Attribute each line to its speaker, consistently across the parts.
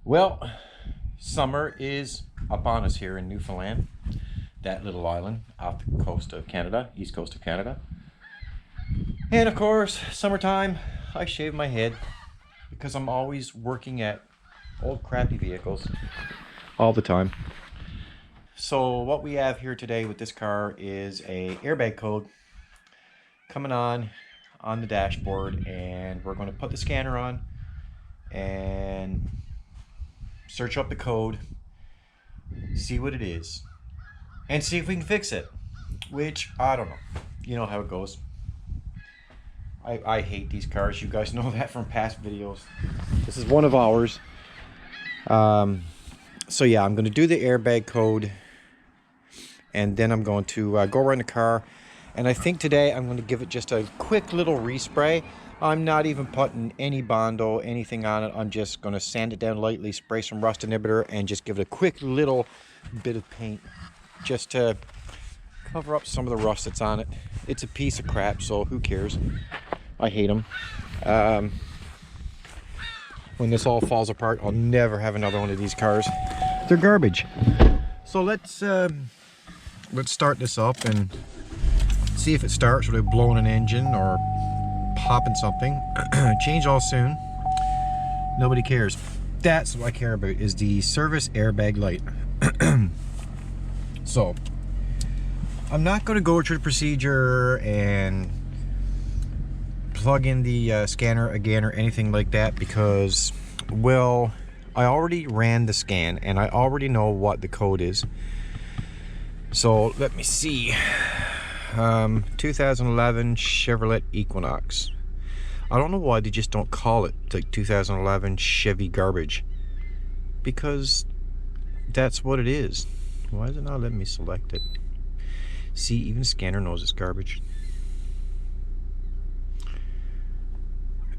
Speaker 1: Well, summer is upon us here in Newfoundland, that little island off the coast of Canada, east coast of Canada. And of course, summertime, I shave my head because I'm always working at old crappy vehicles all the time. So what we have here today with this car is a airbag code coming on the dashboard, and we're going to put the scanner on and search up the code, see what it is, and see if we can fix it. Which, I don't know. You know how it goes. I hate these cars. You guys know that from past videos. This is one of ours. So yeah, I'm going to do the airbag code, and then I'm going to go around the car. And I think today I'm going to give it just a quick little respray. I'm not even putting any Bondo, anything on it. I'm just going to sand it down lightly, spray some rust inhibitor, and just give it a quick little bit of paint just to cover up some of the rust that's on it. It's a piece of crap, so who cares? I hate them. When this all falls apart, I'll never have another one of these cars. They're garbage. So let's start this up and see if it starts without blowing an engine or popping something. Change all soon. Nobody cares. That's what I care about, is the service airbag light. So I'm not going to go through the procedure and plug in the scanner again or anything like that, because, well, I already ran the scan and I already know what the code is. So let me see. 2011 Chevrolet Equinox. I don't know why they just don't call it like 2011 Chevy garbage, because that's what it is. Why is it not letting me select it? See, even the scanner knows it's garbage.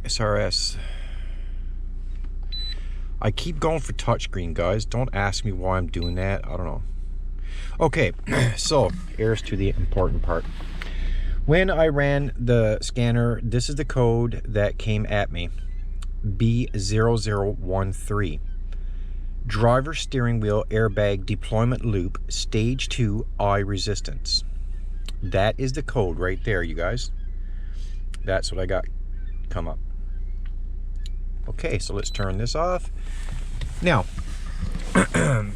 Speaker 1: SRS. I keep going for touchscreen, guys. Don't ask me why I'm doing that. I don't know. Okay, so here's to the important part. When I ran the scanner, this is the code that came at me. B0013. Driver steering wheel airbag deployment loop, stage 2 eye resistance. That is the code right there, you guys. That's what I got come up. Okay, so let's turn this off. Now,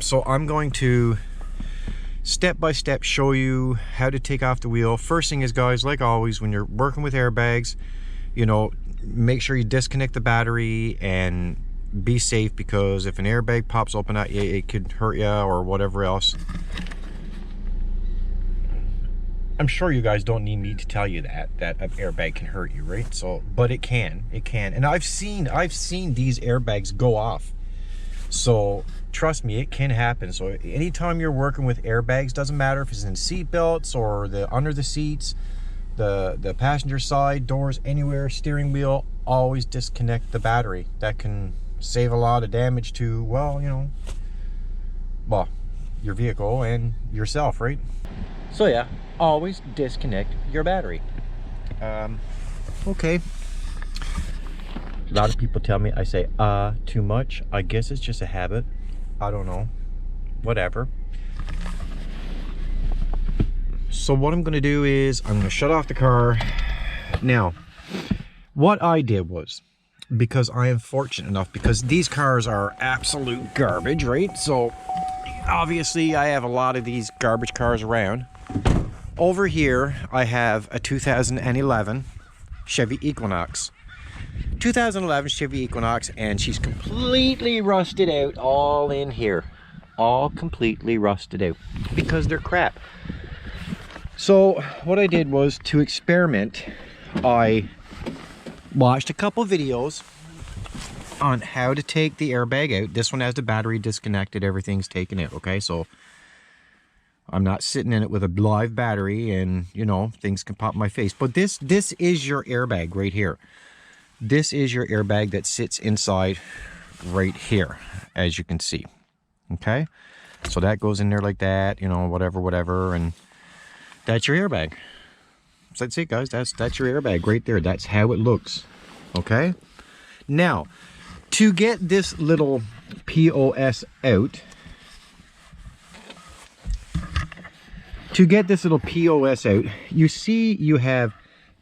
Speaker 1: so I'm going to step by step show you how to take off the wheel. First thing is, guys, like always, when you're working with airbags, you know, make sure you disconnect the battery and be safe, because if an airbag pops open at you, it could hurt you or whatever else. I'm sure you guys don't need me to tell you that an airbag can hurt you, right? So, but it can, and I've seen these airbags go off. So trust me, it can happen. So anytime you're working with airbags, doesn't matter if it's in seat belts or the under the seats, the passenger side doors, anywhere, steering wheel, always disconnect the battery. That can save a lot of damage to, well, you know, well, your vehicle and yourself, right? So yeah, always disconnect your battery. Okay. A lot of people tell me I say too much. I guess it's just a habit. I don't know. Whatever. So what I'm going to do is I'm going to shut off the car. Now, what I did was, because I am fortunate enough, because these cars are absolute garbage, right? So obviously I have a lot of these garbage cars around. Over here I have a 2011 Chevy Equinox. 2011 Chevy Equinox, and she's completely rusted out all in here. All completely rusted out because they're crap. So what I did was, to experiment, I watched a couple videos on how to take the airbag out. This one has the battery disconnected, everything's taken out, okay? So I'm not sitting in it with a live battery and, you know, things can pop in my face. But this is your airbag right here. This is your airbag that sits inside right here, as you can see. Okay? So that goes in there like that, you know, whatever, and that's your airbag. So that's it, guys. That's your airbag right there. That's how it looks. Okay? Now, to get this little piece POS out. To get this little POS out, you see you have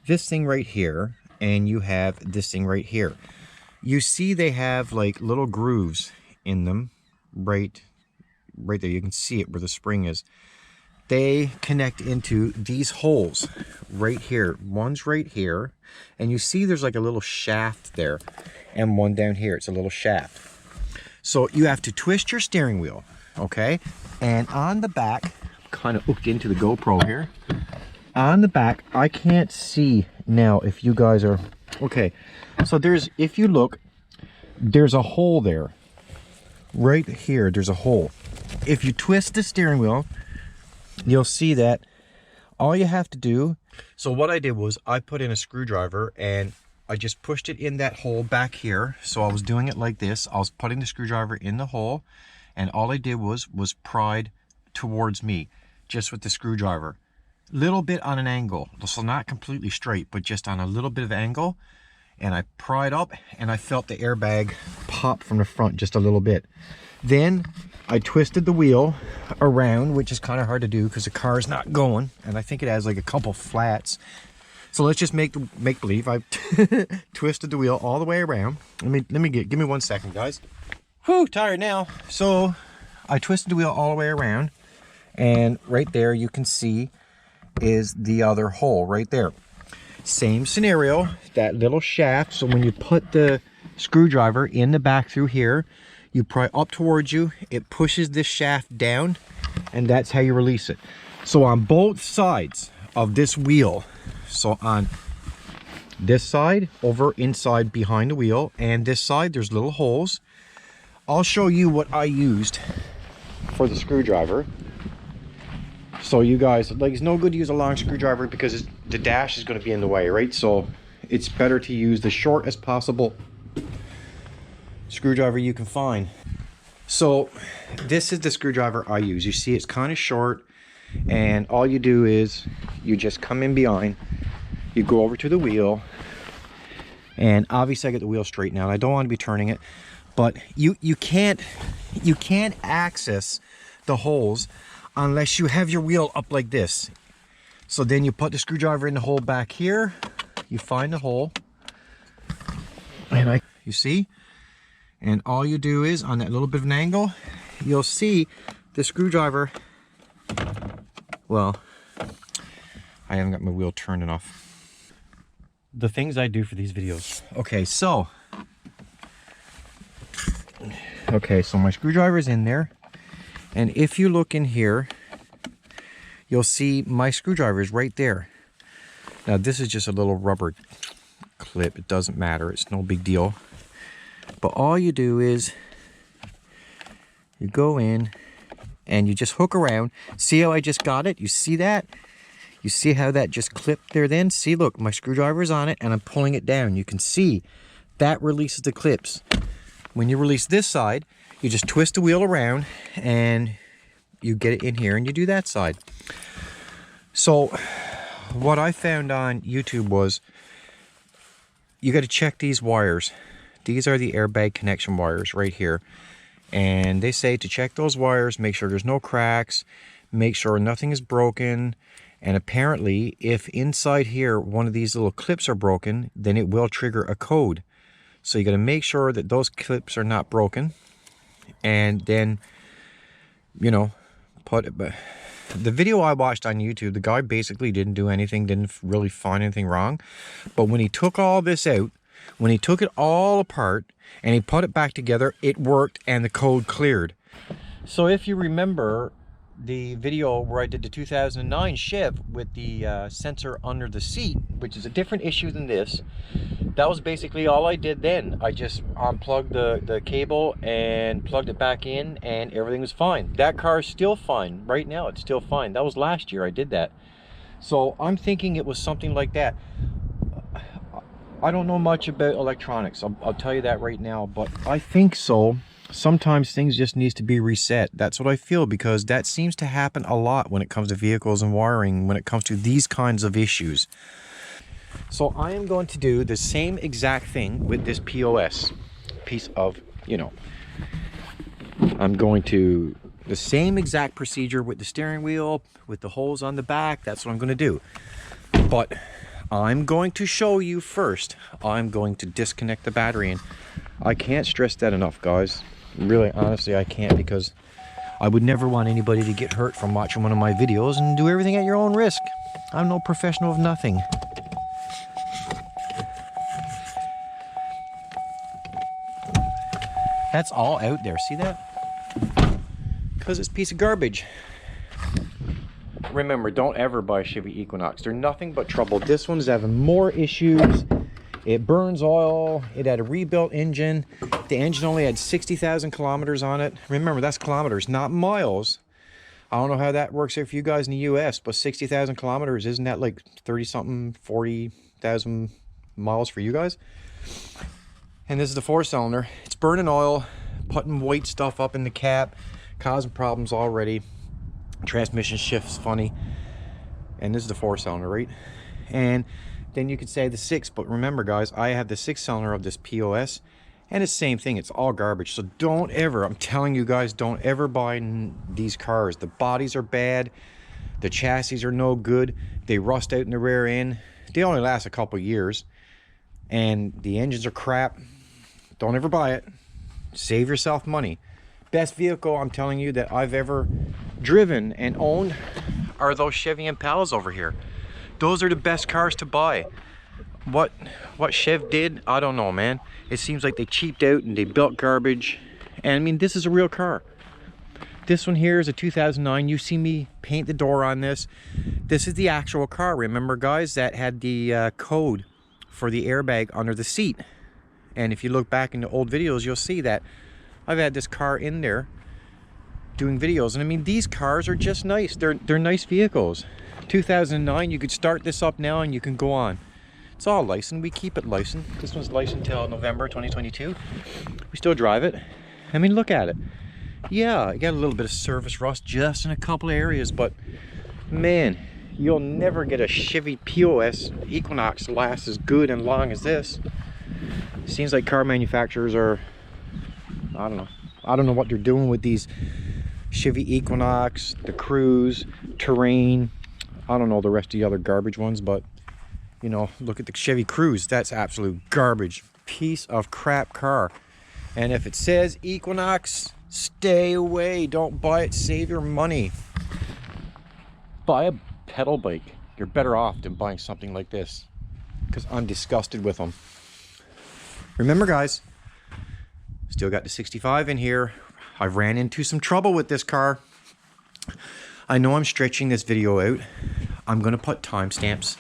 Speaker 1: this thing right here, and you have this thing right here. You see they have like little grooves in them right there. You can see it where the spring is. They connect into these holes right here. One's right here, and you see there's like a little shaft there, and one down here. It's a little shaft. So you have to twist your steering wheel, okay? And on the back, kind of hooked into the GoPro here. On the back, I can't see now if you guys are okay. So there's, if you look, there's a hole there. Right here, there's a hole. If you twist the steering wheel, you'll see that all you have to do. So what I did was I put in a screwdriver and I just pushed it in that hole back here. So I was doing it like this. I was putting the screwdriver in the hole, and all I did was pried towards me just with the screwdriver. Little bit on an angle, so not completely straight, but just on a little bit of angle. And I pried up, and I felt the airbag pop from the front just a little bit. Then I twisted the wheel around, which is kind of hard to do because the car is not going, and I think it has like a couple flats. So let's just make believe I twisted the wheel all the way around. Give me 1 second, guys. Whew, tired now. So I twisted the wheel all the way around, and right there you can see is the other hole right there. Same scenario, that little shaft. So when you put the screwdriver in the back through here, you pry up towards you, it pushes this shaft down, and that's how you release it. So on both sides of this wheel, so on this side, over inside behind the wheel, and this side, there's little holes. I'll show you what I used for the screwdriver. So you guys, like, it's no good to use a long screwdriver because the dash is going to be in the way, right? So it's better to use the shortest possible screwdriver you can find. So this is the screwdriver I use. You see it's kind of short, and all you do is you just come in behind, you go over to the wheel, and obviously I get the wheel straightened out. I don't want to be turning it, but you can't access the holes unless you have your wheel up like this. So then you put the screwdriver in the hole back here, you find the hole, and you see, and all you do is on that little bit of an angle, you'll see the screwdriver. Well, I haven't got my wheel turned enough. The things I do for these videos. Okay, so my screwdriver is in there. And if you look in here, you'll see my screwdriver is right there. Now this is just a little rubber clip. It doesn't matter. It's no big deal. But all you do is you go in and you just hook around. See how I just got it? You see that? You see how that just clipped there then? See, look, my screwdriver's on it and I'm pulling it down. You can see that releases the clips. When you release this side, you just twist the wheel around and you get it in here and you do that side. So what I found on YouTube was you got to check these wires. These are the airbag connection wires right here. And they say to check those wires, make sure there's no cracks, make sure nothing is broken. And apparently if inside here one of these little clips are broken, then it will trigger a code. So you got to make sure that those clips are not broken. And then, you know, put it. But the video I watched on YouTube, the guy basically didn't do anything, didn't really find anything wrong. But when he took all this out, when he took it all apart and he put it back together, it worked and the code cleared. So if you remember the video where I did the 2009 Chev with the sensor under the seat, which is a different issue than this, that was basically all I did then. I just unplugged the cable and plugged it back in and everything was fine. That car is still fine. Right now it's still fine. That was last year I did that. So I'm thinking it was something like that. I don't know much about electronics, I'll tell you that right now, but I think so. Sometimes things just needs to be reset. That's what I feel, because that seems to happen a lot when it comes to vehicles and wiring, when it comes to these kinds of issues. So I am going to do the same exact thing with this POS piece of, you know, I'm going to the same exact procedure with the steering wheel, with the holes on the back. That's what I'm going to do. But I'm going to show you first. I'm going to disconnect the battery, and I can't stress that enough, guys. Really, honestly, I can't, because I would never want anybody to get hurt from watching one of my videos, and do everything at your own risk. I'm no professional of nothing. That's all out there, see that? Because it's a piece of garbage. Remember, don't ever buy a Chevy Equinox. They're nothing but trouble. This one's having more issues. It burns oil. It had a rebuilt engine. The engine only had 60,000 kilometers on it. Remember, that's kilometers, not miles. I don't know how that works out for you guys in the US, but 60,000 kilometers, isn't that like 30-something, 40,000 miles for you guys? And this is the 4-cylinder. It's burning oil, putting white stuff up in the cap, causing problems already. Transmission shifts funny. And this is the 4-cylinder, right? And then you could say the 6, but remember, guys, I have the 6-cylinder of this POS, and it's the same thing. It's all garbage. So don't ever, I'm telling you guys, don't ever buy these cars. The bodies are bad. The chassis are no good. They rust out in the rear end. They only last a couple years. And the engines are crap. Don't ever buy it. Save yourself money. Best vehicle, I'm telling you, that I've ever driven and owned are those Chevy Impalas over here. Those are the best cars to buy. What Chev did, I don't know, man. It seems like they cheaped out and they built garbage. And I mean, this is a real car. This one here is a 2009. You see me paint the door on this. This is the actual car. Remember, guys, that had the code for the airbag under the seat. And if you look back into old videos, you'll see that I've had this car in there doing videos. And I mean, these cars are just nice. They're nice vehicles. 2009, you could start this up now and you can go on. It's all licensed. We keep it licensed. This one's licensed till November 2022. We still drive it. I mean, look at it. Yeah, I got a little bit of service rust just in a couple of areas, but man, you'll never get a Chevy POS Equinox last as good and long as this. Seems like car manufacturers are, I don't know what they're doing with these Chevy Equinox, the Cruise, Terrain. I don't know the rest of the other garbage ones, but you know, look at the Chevy Cruise. That's absolute garbage. Piece of crap car. And if it says Equinox, stay away. Don't buy it. Save your money. Buy a pedal bike. You're better off than buying something like this, because I'm disgusted with them. Remember, guys, still got the 65 in here. I ran into some trouble with this car. I know I'm stretching this video out. I'm going to put timestamps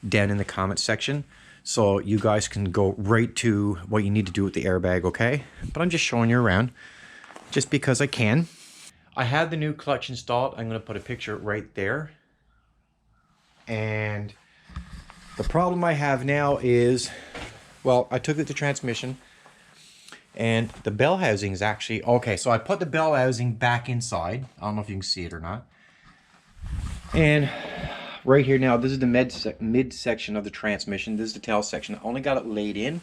Speaker 1: down in the comment section so you guys can go right to what you need to do with the airbag, okay? But I'm just showing you around just because I can. I have the new clutch installed. I'm going to put a picture right there. And the problem I have now is, well, I took it to transmission, and the bell housing is actually, okay, so I put the bell housing back inside. I don't know if you can see it or not. And right here now, this is the mid section of the transmission. This is the tail section. I only got it laid in.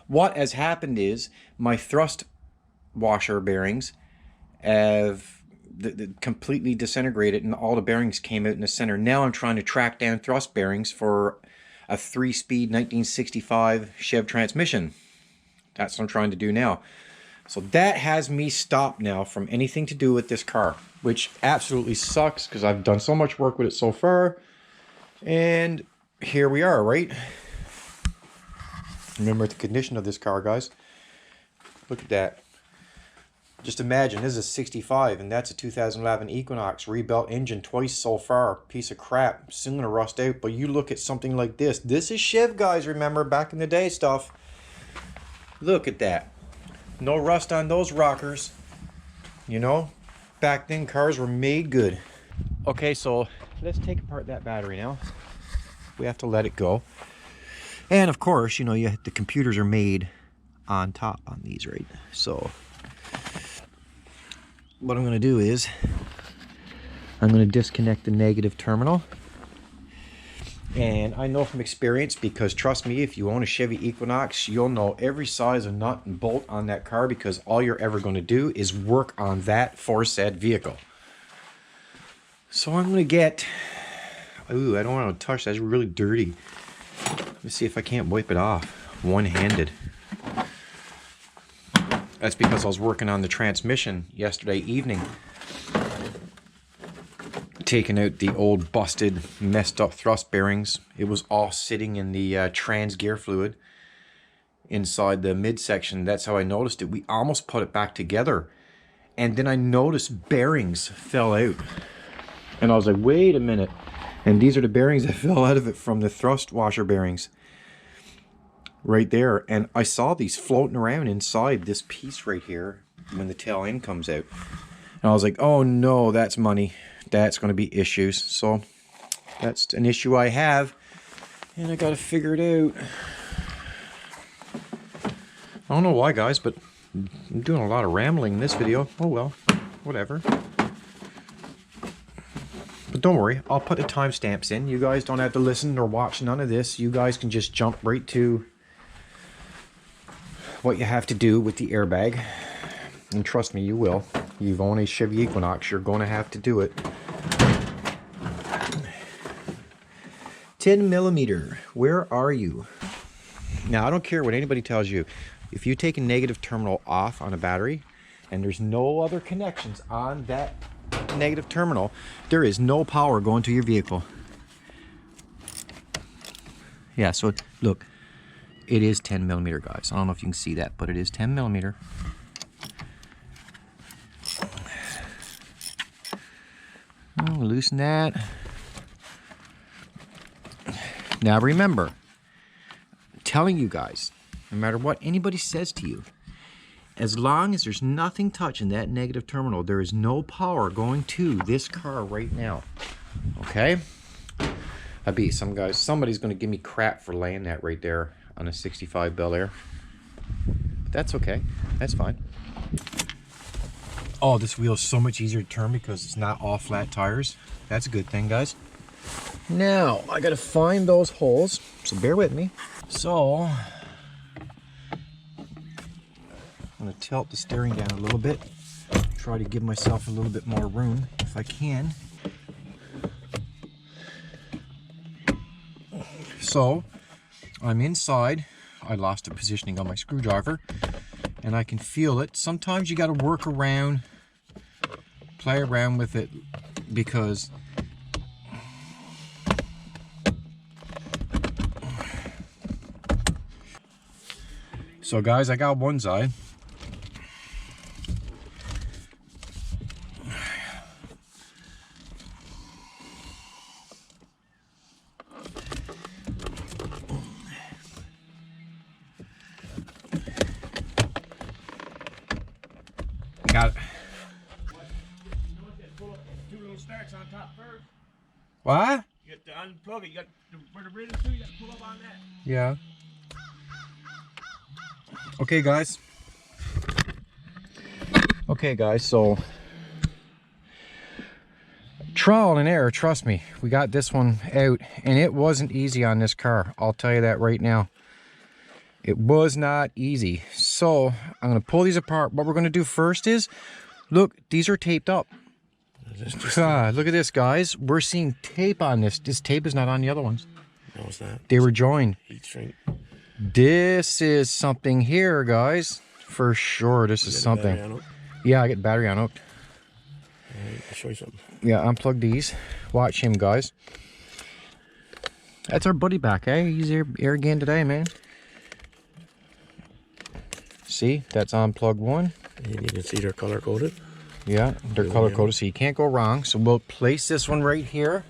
Speaker 1: What has happened is my thrust washer bearings have completely disintegrated, and all the bearings came out in the center. Now I'm trying to track down thrust bearings for a 3-speed 1965 Chev transmission. That's what I'm trying to do now. So that has me stopped now from anything to do with this car, which absolutely sucks because I've done so much work with it so far. And here we are, right? Remember the condition of this car, guys. Look at that. Just imagine, this is a 65 and that's a 2011 Equinox, rebuilt engine twice so far. Piece of crap, soon gonna rust out. But you look at something like this. This is Chev, guys, remember, back in the day stuff. Look at that. No rust on those rockers. You know, back then cars were made good. Okay, so let's take apart that battery now. We have to let it go. And of course, you know, the computers are made on top on these, right? So what I'm going to do is I'm going to disconnect the negative terminal, And I know from experience, because trust me, if you own a Chevy Equinox, you'll know every size of nut and bolt on that car, because all you're ever going to do is work on that for said vehicle. So I'm going to get... Ooh, I don't want to touch that. It's really dirty. Let me see if I can't wipe it off one-handed. That's because I was working on the transmission yesterday evening, taking out the old busted, messed up thrust bearings. It was all sitting in the trans gear fluid inside the midsection. That's how I noticed it. We almost put it back together, and then I noticed bearings fell out, and I was like, wait a minute. And these are the bearings that fell out of it from the thrust washer bearings right there. And I saw these floating around inside this piece right here when the tail end comes out, and I was like, oh no, that's money. That's going to be issues. So that's an issue I have, and I got to figure it out. I don't know why, guys, but I'm doing a lot of rambling in this video. Oh well, whatever. But don't worry, I'll put the timestamps in. You guys don't have to listen or watch none of this. You guys can just jump right to what you have to do with the airbag. And trust me, you will. You've owned a Chevy Equinox, you're going to have to do it. 10mm, where are you? Now, I don't care what anybody tells you. If you take a negative terminal off on a battery and there's no other connections on that negative terminal, there is no power going to your vehicle. Yeah, so look, it is 10mm, guys. I don't know if you can see that, but it is 10mm. Oh, loosen that. Now remember, I'm telling you guys, no matter what anybody says to you, as long as there's nothing touching that negative terminal, there is no power going to this car right now. Okay? I bet somebody's going to give me crap for laying that right there on a 65 Bel Air. But that's okay. That's fine. Oh, this wheel is so much easier to turn because it's not all flat tires. That's a good thing, guys. Now, I gotta find those holes, so bear with me. So, I'm gonna tilt the steering down a little bit, try to give myself a little bit more room if I can. So, I'm inside. I lost the positioning on my screwdriver, and I can feel it. Sometimes you gotta work around, play around with it, because so guys, I got one side. Got it.
Speaker 2: Two little stacks on top first.
Speaker 1: What?
Speaker 2: You got to unplug it. You got to, where the bridge is to, you got to pull up on that.
Speaker 1: Yeah. Okay guys, so trial and error, trust me, we got this one out, and it wasn't easy on this car. I'll tell you that right now. It was not easy. So I'm going to pull these apart. What we're going to do first is, look, these are taped up. Look at this, guys. We're seeing tape on this. This tape is not on the other ones.
Speaker 2: No, it's not.
Speaker 1: They were joined.
Speaker 2: Heat shrink.
Speaker 1: This is something here, guys. For sure, this is something. Yeah, I get the battery on hooked.
Speaker 2: I'll show you something.
Speaker 1: Yeah, unplug these. Watch him, guys. That's our buddy back, eh? He's here again today, man. See, that's unplug one.
Speaker 2: And you can see they're color coded.
Speaker 1: Yeah, they're color coded, so you can't go wrong. So we'll place this one right here.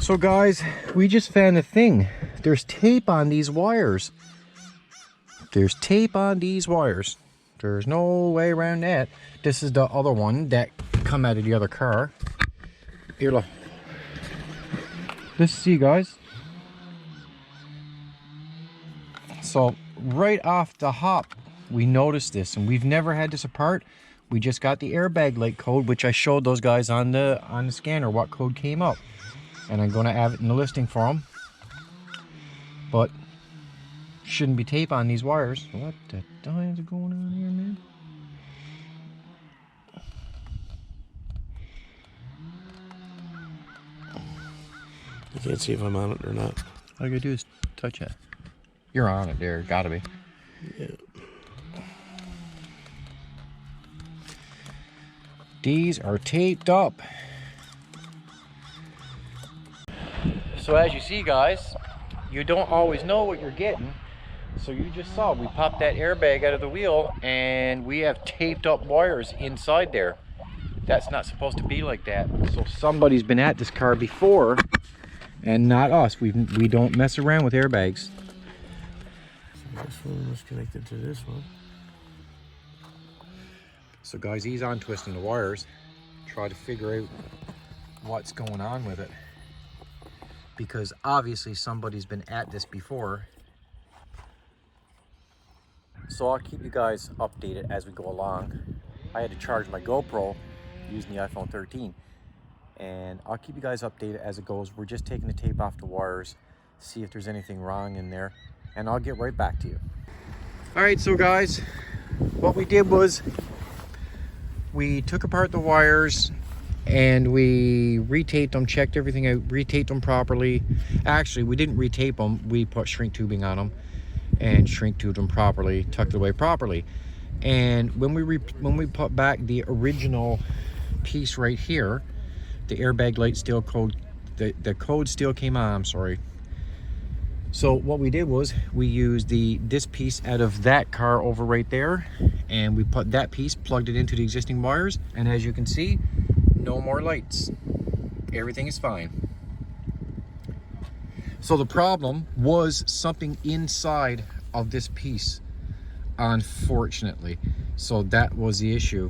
Speaker 1: So guys, we just found a thing. There's tape on these wires. There's tape on these wires. There's no way around that. This is the other one that come out of the other car. Here, look. Let's see, guys. So right off the hop, we noticed this, and we've never had this apart. We just got the airbag light code, which I showed those guys on the scanner what code came up. and I'm going to have it in the listing for them. But shouldn't be tape on these wires. What the hell is going on here, man?
Speaker 3: I can't see if I'm on it or not.
Speaker 1: All you gotta do is touch it. You're on it there, gotta be.
Speaker 3: Yeah.
Speaker 1: These are taped up. So as you see, guys, you don't always know what you're getting. So you just saw, we popped that airbag out of the wheel and we have taped up wires inside there. That's not supposed to be like that. So somebody's been at this car before and not us. We don't mess around with airbags.
Speaker 3: So this one is connected to this one.
Speaker 1: So guys, he's on twisting the wires. Try to figure out what's going on with it. Because obviously somebody's been at this before. So I'll keep you guys updated as we go along. I had to charge my GoPro using the iPhone 13. And I'll keep you guys updated as it goes. We're just taking the tape off the wires, see if there's anything wrong in there, and I'll get right back to you. All right, so guys, what we did was we took apart the wires and we retaped them, checked everything out, retaped them properly. Actually, we didn't retape them, we put shrink tubing on them and shrink tubed them properly, tucked it away properly. And when we put back the original piece right here, the airbag light still code, the code still came on, I'm sorry. So what we did was we used this piece out of that car over right there, and we put that piece, plugged it into the existing wires, and as you can see, no more lights. Everything is fine. So the problem was something inside of this piece, unfortunately. So that was the issue.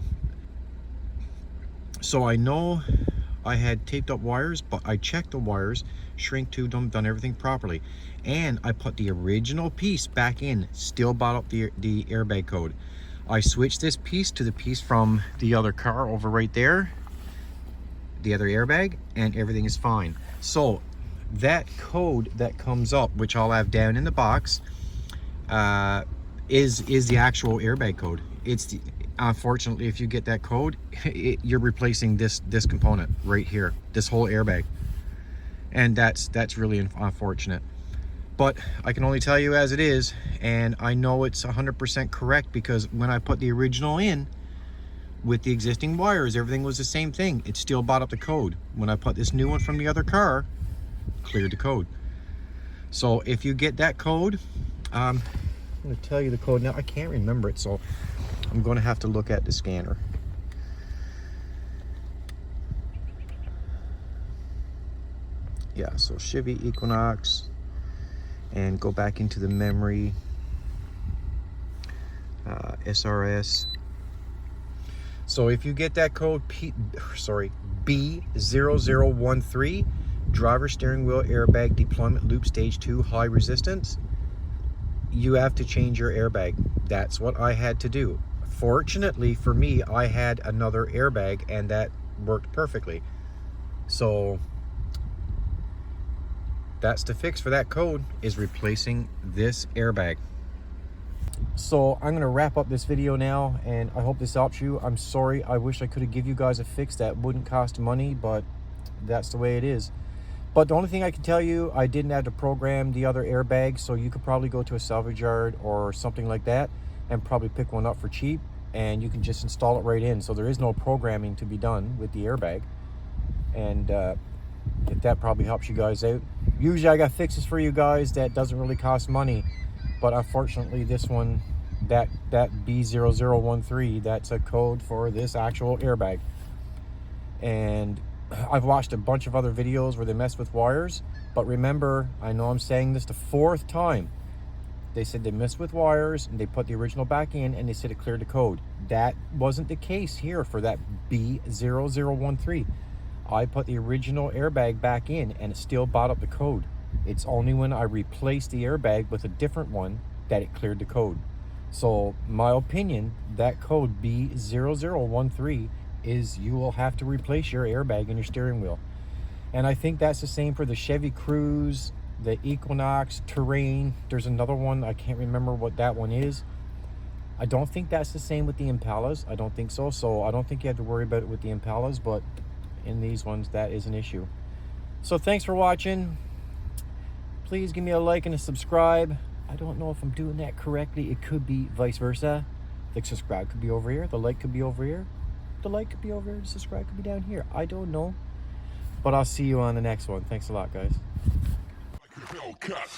Speaker 1: So I know I had taped up wires, but I checked the wires, shrink tubed them, done everything properly. And I put the original piece back in, still bought up the airbag code. I switched this piece to the piece from the other car over right there, the other airbag, and everything is fine. So that code that comes up, which I'll have down in the box, is the actual airbag code. It's the, unfortunately, if you get that code, you're replacing this component right here, this whole airbag, and that's really unfortunate. But I can only tell you as it is, and I know it's 100% correct because when I put the original in with the existing wires, everything was the same thing. It still bought up the code. When I put this new one from the other car, cleared the code. So if you get that code, I'm going to tell you the code now. I can't remember it, so I'm going to have to look at the scanner. Yeah, so Chevy Equinox, and go back into the memory, SRS. So if you get that code B0013, driver steering wheel airbag deployment loop stage 2 high resistance, you have to change your airbag. That's what I had to do. Fortunately for me, I had another airbag and that worked perfectly. So that's the fix for that code, is replacing this airbag. So I'm going to wrap up this video now, and I hope this helps you. I'm sorry, I wish I could have given you guys a fix that wouldn't cost money, but that's the way it is. But the only thing I can tell you, I didn't have to program the other airbag, so you could probably go to a salvage yard or something like that and probably pick one up for cheap, and you can just install it right in. So there is no programming to be done with the airbag, and if that probably helps you guys out. Usually I got fixes for you guys that doesn't really cost money, but unfortunately this one, that B0013, that's a code for this actual airbag. And I've watched a bunch of other videos where they mess with wires, but remember, I know I'm saying this the 4th time, they said they messed with wires and they put the original back in and they said it cleared the code. That wasn't the case here for that B0013. I put the original airbag back in and it still bought up the code. It's only when I replaced the airbag with a different one that it cleared the code. So my opinion, that code B0013 is you will have to replace your airbag in your steering wheel. And I think that's the same for the Chevy Cruze, the Equinox, Terrain. There's another one, I can't remember what that one is. I don't think that's the same with the Impalas. I don't think so. So I don't think you have to worry about it with the Impalas, but in these ones, that is an issue. So thanks for watching. Please give me a like and a subscribe. I don't know if I'm doing that correctly. It could be vice versa. The subscribe could be over here. The like could be over here. The like could be over here. The subscribe could be down here. I don't know. But I'll see you on the next one. Thanks a lot, guys.
Speaker 4: Like a Hellcat.